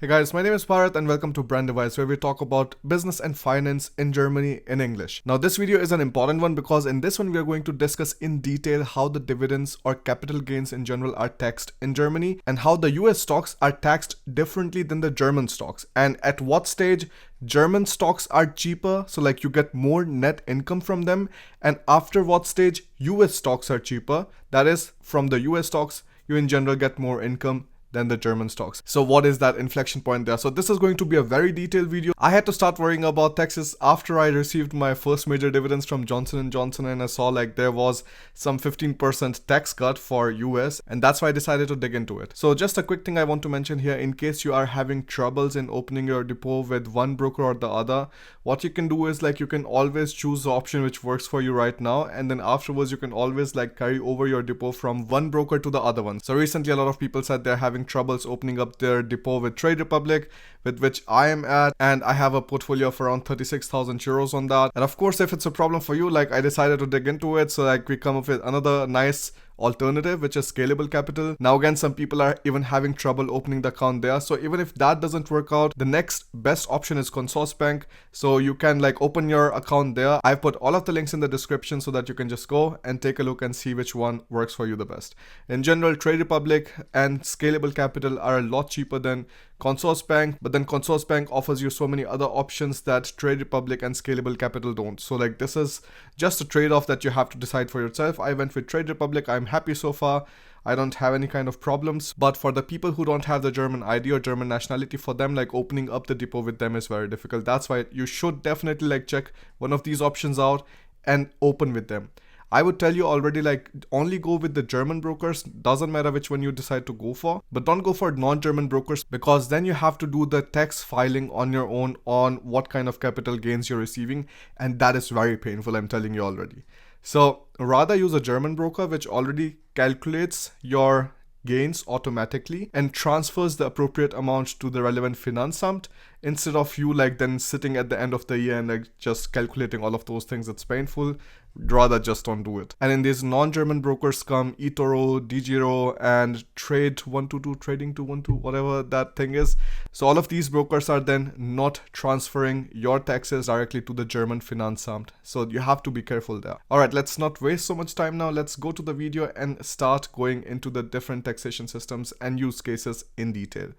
Hey guys, my name is Bharat and welcome to Brand Device, where we talk about business and finance in Germany in English. Now this video is an important one because in this one we are going to discuss in detail how the dividends or capital gains in general are taxed in Germany and how the US stocks are taxed differently than the German stocks, and at what stage German stocks are cheaper, so like you get more net income from them, and after what stage US stocks are cheaper, that is from the US stocks you in general get more income than the German stocks. So what is that inflection point there? So this is going to be a very detailed video. I had to start worrying about taxes after I received my first major dividends from Johnson & Johnson, and I saw like there was some 15% tax cut for US, and that's why I decided to dig into it. So just a quick thing I want to mention here, in case you are having troubles in opening your depot with one broker or the other, what you can do is like you can always choose the option which works for you right now, and then afterwards you can always like carry over your depot from one broker to the other one. So recently a lot of people said they're having troubles opening up their depot with Trade Republic, with which I am at, and I have a portfolio of around 36,000 euros on that. And of course, if it's a problem for you, like I decided to dig into it, so like we come up with another nice alternative, which is Scalable Capital. Now again, some people are even having trouble opening the account there, so even if that doesn't work out, the next best option is Consorsbank. So you can like open your account there. I've put all of the links in the description so that you can just go and take a look and see which one works for you the best. In general, Trade Republic and Scalable Capital are a lot cheaper than Consorsbank, but then Consorsbank offers you so many other options that Trade Republic and Scalable Capital don't. So like this is just a trade-off that you have to decide for yourself. I went with Trade Republic. I'm happy so far. I don't have any kind of problems, but for the people who don't have the German ID or German nationality, for them like opening up the depot with them is very difficult. That's why you should definitely like check one of these options out and open with them. I would tell you already, like only go with the German brokers, doesn't matter which one you decide to go for, but don't go for non-German brokers, because then you have to do the tax filing on your own on what kind of capital gains you're receiving, and that is very painful, I'm telling you already. So rather use a German broker which already calculates your gains automatically and transfers the appropriate amount to the relevant Finanzamt, instead of you like then sitting at the end of the year and like just calculating all of those things. It's painful. Rather just don't do it. And in these non-German brokers come eToro, DEGIRO, and Trade 122, Trading 212, whatever that thing is. So all of these brokers are then not transferring your taxes directly to the German Finanzamt. So you have to be careful there. Alright, let's not waste so much time now. Let's go to the video and start going into the different taxation systems and use cases in detail.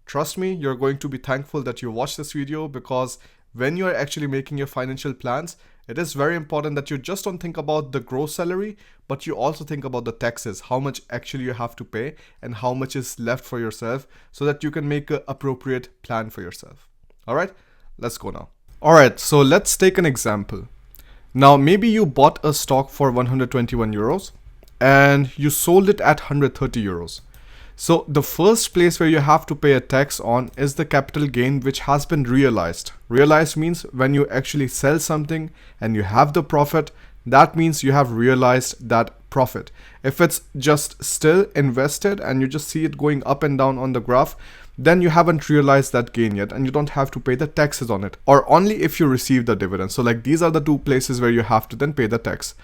Trust me, you're going to be thankful that you watched this video, because when you're actually making your financial plans, it is very important that you just don't think about the gross salary, but you also think about the taxes, how much actually you have to pay and how much is left for yourself, so that you can make an appropriate plan for yourself. Alright, let's go now. Alright, so let's take an example. Now maybe you bought a stock for 121 euros and you sold it at 130 euros. So the first place where you have to pay a tax on is the capital gain which has been realized. Realized means when you actually sell something and you have the profit, that means you have realized that profit. If it's just still invested and you just see it going up and down on the graph, then you haven't realized that gain yet and you don't have to pay the taxes on it, or only if you receive the dividend. So like these are the two places where you have to then pay the tax.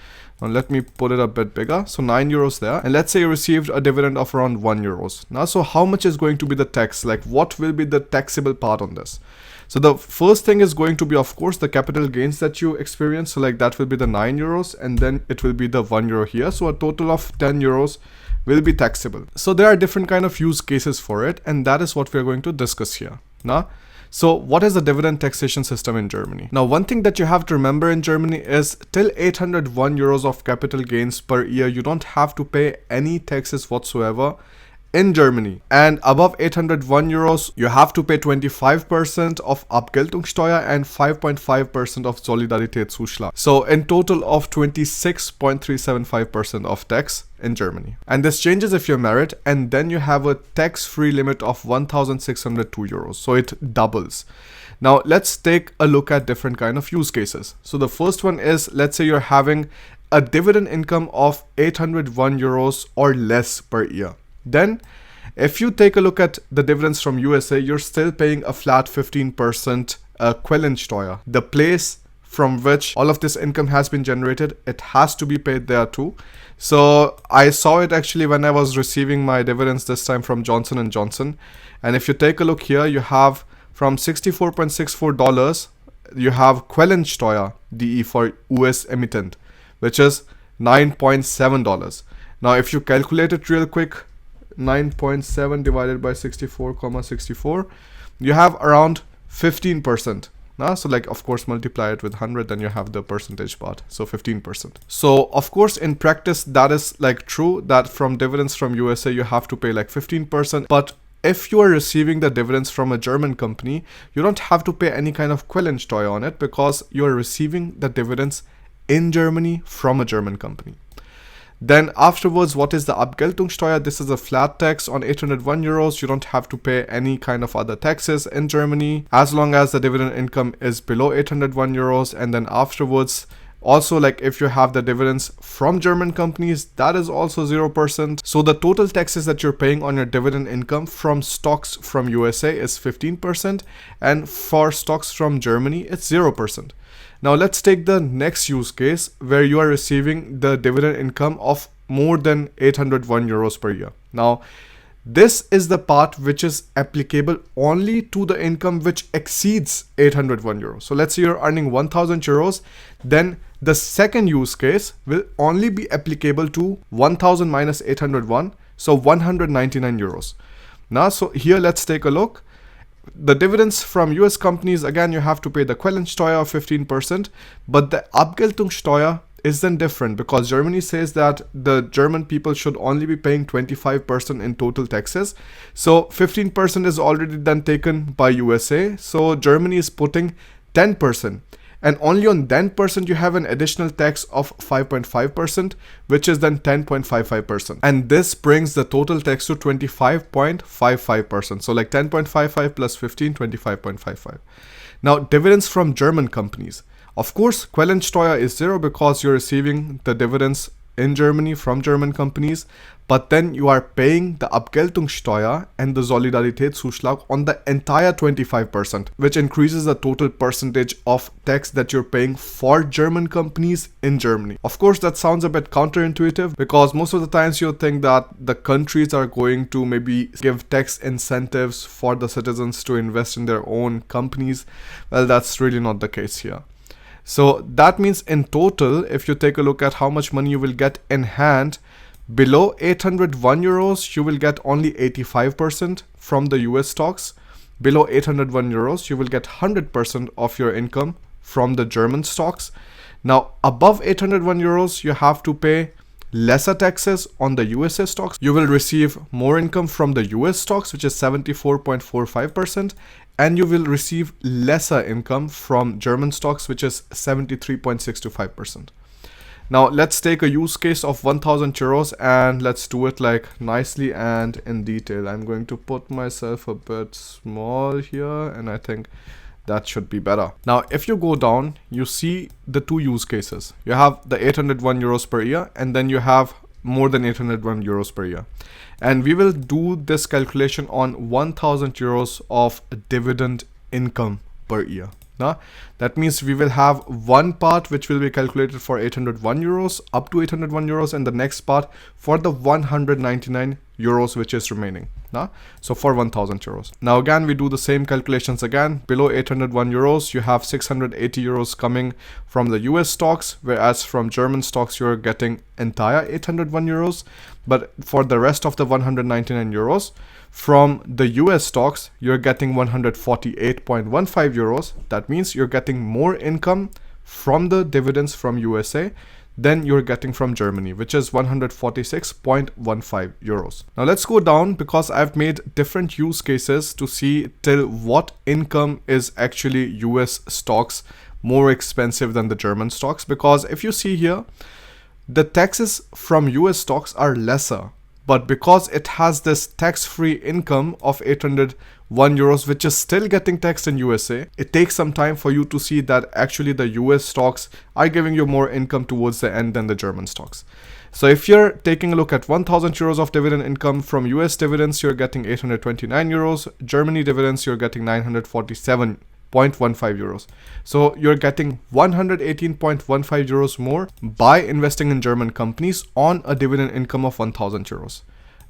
Now let me put it a bit bigger. So 9 euros there, and let's say you received a dividend of around 1 euros. Now so how much is going to be the tax? Like what will be the taxable part on this? So the first thing is going to be, of course, the capital gains that you experience. So like that will be the 9 euros, and then it will be the 1 euro here. So a total of 10 euros will be taxable. So there are different kind of use cases for it, and that is what we are going to discuss here. Now, so what is the dividend taxation system in Germany? Now, one thing that you have to remember in Germany is till 801 euros of capital gains per year, you don't have to pay any taxes whatsoever in Germany, and above 801 euros you have to pay 25% of Abgeltungssteuer and 5.5% of Solidaritätszuschlag. So in total of 26.375% of tax in Germany. And this changes if you're married, and then you have a tax-free limit of 1,602 euros. So it doubles. Now let's take a look at different kind of use cases. So the first one is, let's say you're having a dividend income of 801 euros or less per year. Then if you take a look at the dividends from USA, you're still paying a flat 15% Quellensteuer. The place from which all of this income has been generated, it has to be paid there too. So I saw it actually when I was receiving my dividends this time from Johnson & Johnson. And if you take a look here, you have from $64.64, you have Quellensteuer DE for US emittent, which is $9.7. Now if you calculate it real quick, 9.7 divided by 64,64, you have around 15%. So like, of course, multiply it with 100, then you have the percentage part, so 15%. So of course, in practice, that is like true that from dividends from USA, you have to pay like 15%. But if you are receiving the dividends from a German company, you don't have to pay any kind of Quellensteuer on it because you are receiving the dividends in Germany from a German company. Then afterwards, what is the Abgeltungssteuer? This is a flat tax on 801 euros. You don't have to pay any kind of other taxes in Germany as long as the dividend income is below 801 euros. And then afterwards, also like if you have the dividends from German companies, that is also 0%. So the total taxes that you're paying on your dividend income from stocks from USA is 15%. And for stocks from Germany, it's 0%. Now let's take the next use case where you are receiving the dividend income of more than 801 euros per year. Now, this is the part which is applicable only to the income which exceeds 801 euros. So let's say you're earning 1000 euros, then the second use case will only be applicable to 1000 minus 801, so 199 euros. Now, so here let's take a look. The dividends from US companies, again, you have to pay the Quellensteuer of 15%, but the Abgeltungssteuer is then different because Germany says that the German people should only be paying 25% in total taxes. So 15% is already then taken by USA. So Germany is putting 10%. And only on 10% you have an additional tax of 5.5%, which is then 10.55%. And this brings the total tax to 25.55%. So like 10.55 plus 15, 25.55. Now, dividends from German companies. Of course, Quellensteuer is 0 because you're receiving the dividends in Germany from German companies, but then you are paying the Abgeltungssteuer and the Solidaritätszuschlag on the entire 25%, which increases the total percentage of tax that you're paying for German companies in Germany. Of course, that sounds a bit counterintuitive because most of the times you think that the countries are going to maybe give tax incentives for the citizens to invest in their own companies. Well, that's really not the case here. So that means in total, if you take a look at how much money you will get in hand, below 801 euros, you will get only 85% from the US stocks. Below 801 euros, you will get 100% of your income from the German stocks. Now, above 801 euros, you have to pay lesser taxes on the USA stocks. You will receive more income from the US stocks, which is 74.45%. And you will receive lesser income from German stocks, which is 73.65%. Now let's take a use case of 1000 euros and let's do it like nicely and in detail. I'm going to put myself a bit small here and I think that should be better. Now, if you go down, you see the two use cases. You have the 801 euros per year and then you have more than 801 euros per year. And we will do this calculation on 1000 euros of dividend income per year. Now, that means we will have one part which will be calculated for 801 euros up to 801 euros and the next part for the 199 euros which is remaining. So for 1000 euros. Now again, we do the same calculations again. Below 801 euros, you have 680 euros coming from the US stocks, whereas from German stocks, you're getting entire 801 euros. But for the rest of the 199 euros, from the US stocks, you're getting 148.15 euros. That means you're getting more income from the dividends from USA than you're getting from Germany, which is 146.15 euros. Now let's go down because I've made different use cases to see till what income is actually US stocks more expensive than the German stocks. Because if you see here, the taxes from US stocks are lesser, but because it has this tax-free income of 801 euros, which is still getting taxed in USA, it takes some time for you to see that actually the US stocks are giving you more income towards the end than the German stocks. So if you're taking a look at 1000 euros of dividend income from US dividends, you're getting 829 euros. Germany dividends, you're getting 947.15 euros. So you're getting 118.15 euros more by investing in German companies on a dividend income of 1000 euros.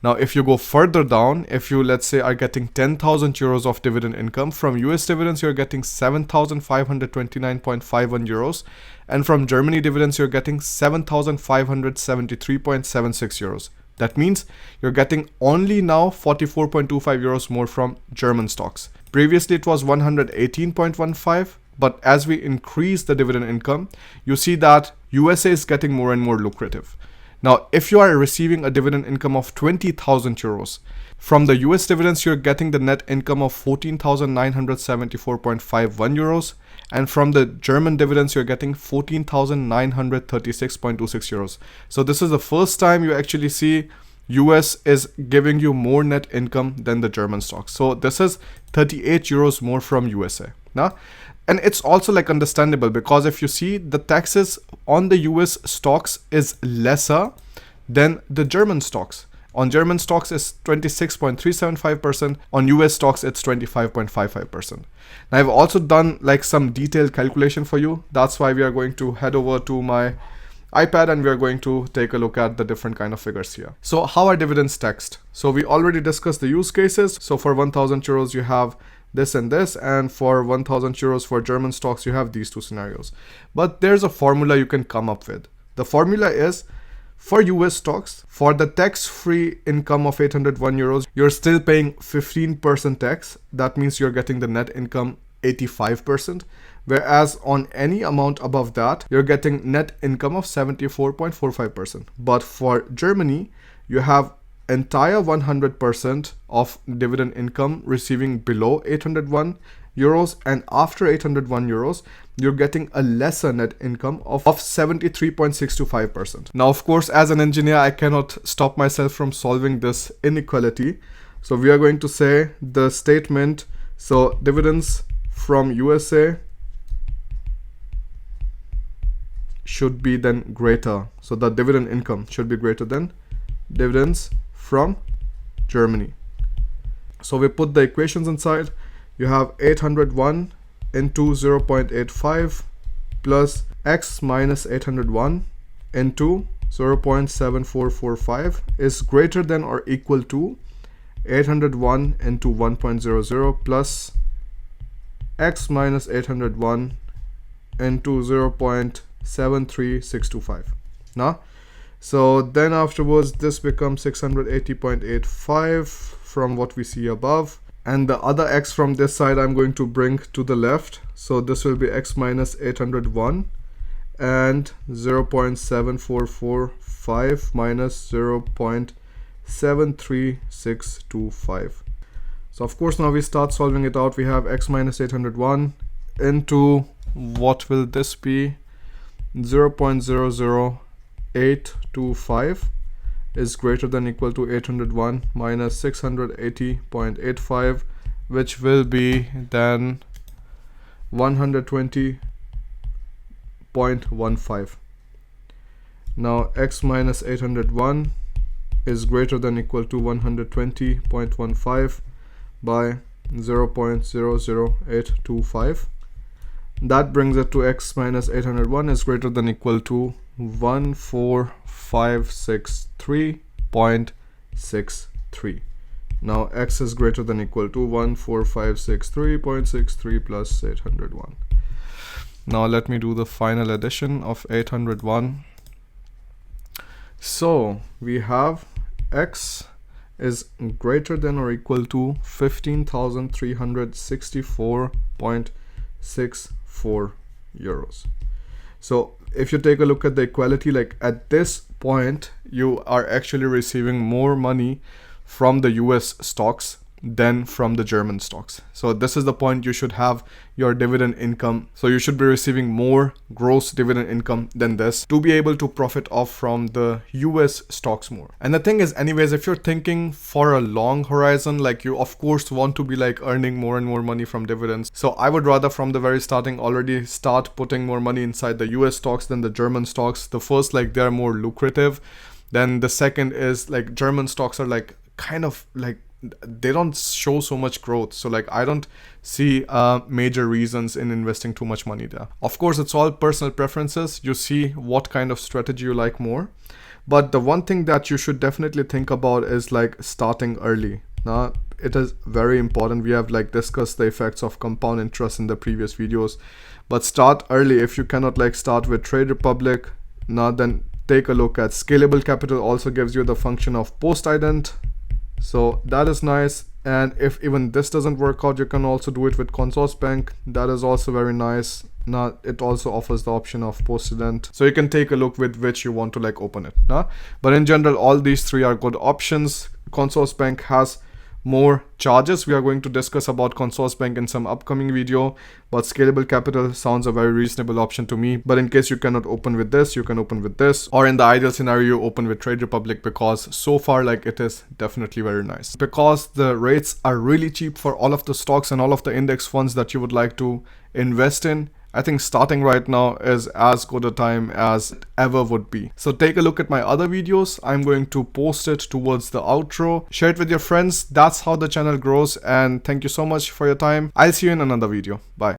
Now, if you go further down, if you, let's say, are getting 10,000 euros of dividend income, from US dividends, you're getting 7,529.51 euros. And from Germany dividends, you're getting 7,573.76 euros. That means you're getting only now 44.25 euros more from German stocks. Previously, it was 118.15. But as we increase the dividend income, you see that USA is getting more and more lucrative. Now, if you are receiving a dividend income of 20,000 euros, from the US dividends, you're getting the net income of 14,974.51 euros. And from the German dividends, you're getting 14,936.26 euros. So this is the first time you actually see US is giving you more net income than the German stocks. So this is 38 euros more from USA. Now, and it's also like understandable, because if you see, the taxes on the US stocks is lesser than the German stocks. On German stocks is 26.375%. On US stocks, it's 25.55%. Now, I've also done like some detailed calculation for you. That's why we are going to head over to my iPad and we are going to take a look at the different kind of figures here. So how are dividends taxed? So we already discussed the use cases. So for 1,000 euros, you have this and this, and for 1,000 euros for German stocks, you have these two scenarios. But there's a formula you can come up with. The formula is, for US stocks, for the tax-free income of 801 euros, you're still paying 15% tax. That means you're getting the net income 85%. Whereas on any amount above that, you're getting net income of 74.45%. But for Germany, you have entire 100% of dividend income receiving below 801 euros, and after 801 euros, you're getting a lesser net income of 73.625%. Now, of course, as an engineer, I cannot stop myself from solving this inequality. So we are going to say the statement, so dividends from USA should be then greater. So the dividend income should be greater than dividends from Germany. So we put the equations inside. You have 801 into 0.85 plus x minus 801 into 0.7445 is greater than or equal to 801 into 1.00 plus x minus 801 into 0.73625. Now, so then afterwards, this becomes 680.85 from what we see above. And the other x from this side, I'm going to bring to the left. So this will be x minus 801 and 0.7445 minus 0.73625. So of course, now we start solving it out. We have x minus 801 into, what will this be? 0.00825 is greater than or equal to 801 minus 680.85, which will be then 120.15. Now x minus 801 is greater than or equal to 120.15 by 0.00825. That brings it to x minus 801 is greater than or equal to 14563.63. Now x is greater than or equal to 14563.63 plus 801. Now let me do the final addition of 801. So we have x is greater than or equal to 15,364.64 euros. So if you take a look at the equality, like at this point, you are actually receiving more money from the US stocks than from the German stocks. So this is the point you should have your dividend income. So you should be receiving more gross dividend income than this to be able to profit off from the US stocks more. And the thing is, anyways, if you're thinking for a long horizon, like you of course want to be like earning more and more money from dividends. So I would rather from the very starting already start putting more money inside the US stocks than the German stocks. The first, like they're more lucrative. Then the second is like German stocks are like kind of like they don't show so much growth, so like I don't see major reasons in investing too much money there. Of course, it's all personal preferences. You see what kind of strategy you like more, But the one thing that you should definitely think about is like starting early. Now, it is very important. We have like discussed the effects of compound interest in the previous videos, but start early. If you cannot like start with Trade Republic, now then take a look at Scalable Capital. Also gives you the function of post ident, so that is nice. And if even this doesn't work out, you can also do it with Consorsbank. That is also very nice. Now it also offers the option of post ident, so you can take a look with which you want to like open it. But in general, all these three are good options. Consorsbank has more charges. We are going to discuss about Consorsbank in some upcoming video, but Scalable Capital sounds a very reasonable option to me. But in case you cannot open with this, you can open with this, or in the ideal scenario, you open with Trade Republic, because so far like it is definitely very nice, because the rates are really cheap for all of the stocks and all of the index funds that you would like to invest in. I think starting right now is as good a time as it ever would be. So take a look at my other videos. I'm going to post it towards the outro. Share it with your friends. That's how the channel grows. And thank you so much for your time. I'll see you in another video. Bye.